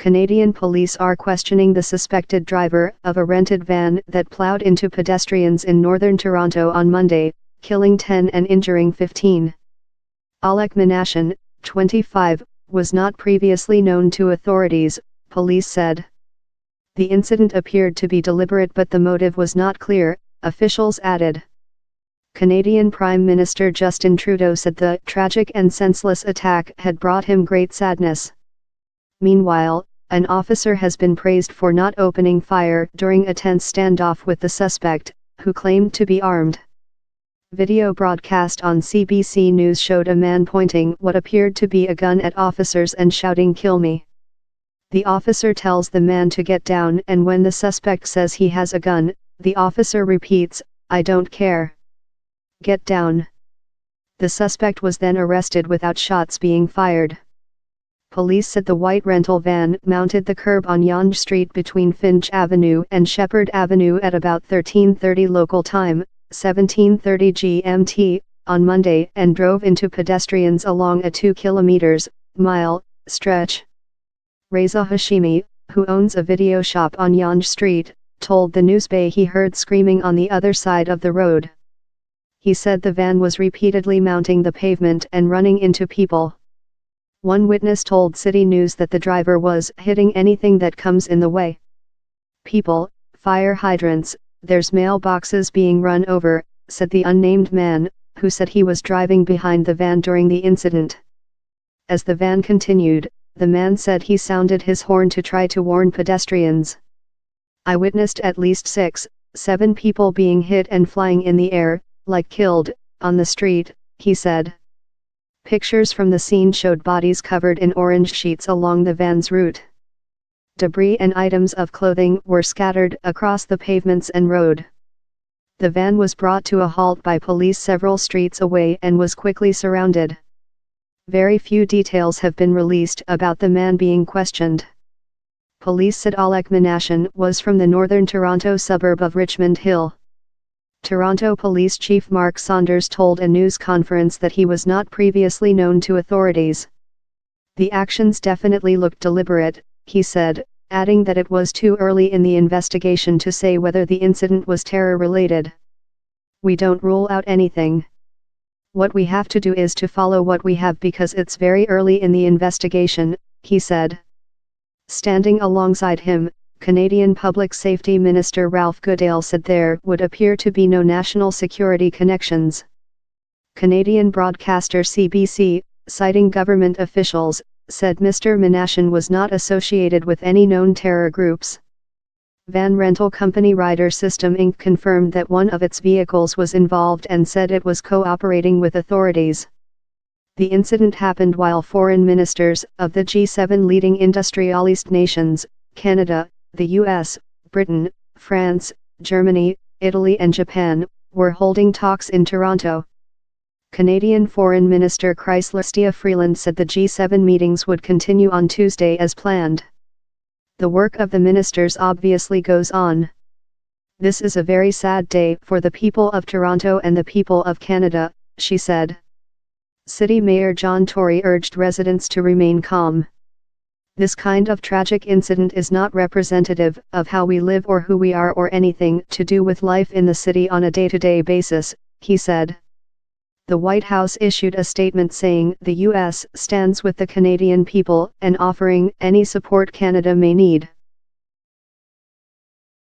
Canadian police are questioning the suspected driver of a rented van that plowed into pedestrians in northern Toronto on Monday, killing 10 and injuring 15. Oleg Minashin, 25, was not previously known to authorities, police said. The incident appeared to be deliberate, but the motive was not clear, officials added. Canadian Prime Minister Justin Trudeau said the tragic and senseless attack had brought him great sadness. Meanwhile, an officer has been praised for not opening fire during a tense standoff with the suspect, who claimed to be armed. Video broadcast on CBC News showed a man pointing what appeared to be a gun at officers and shouting, "Kill me." The officer tells the man to get down, and when the suspect says he has a gun, the officer repeats, "I don't care. Get down." The suspect was then arrested without shots being fired. Police said the white rental van mounted the curb on Yonge Street between Finch Avenue and Shepherd Avenue at about 13:30 local time, 17:30 GMT, on Monday and drove into pedestrians along a 2-mile stretch. Reza Hashimi, who owns a video shop on Yonge Street, told the Newsbay he heard screaming on the other side of the road. He said the van was repeatedly mounting the pavement and running into people. One witness told City News that the driver was hitting anything that comes in the way. People, fire hydrants, there's mailboxes being run over, said the unnamed man, who said he was driving behind the van during the incident. As the van continued, the man said he sounded his horn to try to warn pedestrians. "I witnessed at least 6-7 people being hit and flying in the air, like killed, on the street," he said. Pictures from the scene showed bodies covered in orange sheets along the van's route. Debris and items of clothing were scattered across the pavements and road. The van was brought to a halt by police several streets away and was quickly surrounded. Very few details have been released about the man being questioned. Police said Oleg Minashin was from the northern Toronto suburb of Richmond Hill. Toronto Police Chief Mark Saunders told a news conference that he was not previously known to authorities. "The actions definitely looked deliberate," he said, adding that it was too early in the investigation to say whether the incident was terror-related. "We don't rule out anything. What we have to do is to follow what we have because it's very early in the investigation," he said. Standing alongside him, Canadian Public Safety Minister Ralph Goodale said there would appear to be no national security connections. Canadian broadcaster CBC, citing government officials, said Mr. Minashin was not associated with any known terror groups. Van rental company Ryder System Inc. confirmed that one of its vehicles was involved and said it was cooperating with authorities. The incident happened while foreign ministers of the G7 leading industrialist nations, Canada, the US, Britain, France, Germany, Italy and Japan, were holding talks in Toronto. Canadian Foreign Minister Chrysler Freeland said the G7 meetings would continue on Tuesday as planned. "The work of the ministers obviously goes on. This is a very sad day for the people of Toronto and the people of Canada," she said. City Mayor John Tory urged residents to remain calm. "This kind of tragic incident is not representative of how we live or who we are or anything to do with life in the city on a day-to-day basis," he said. The White House issued a statement saying the U.S. stands with the Canadian people and offering any support Canada may need.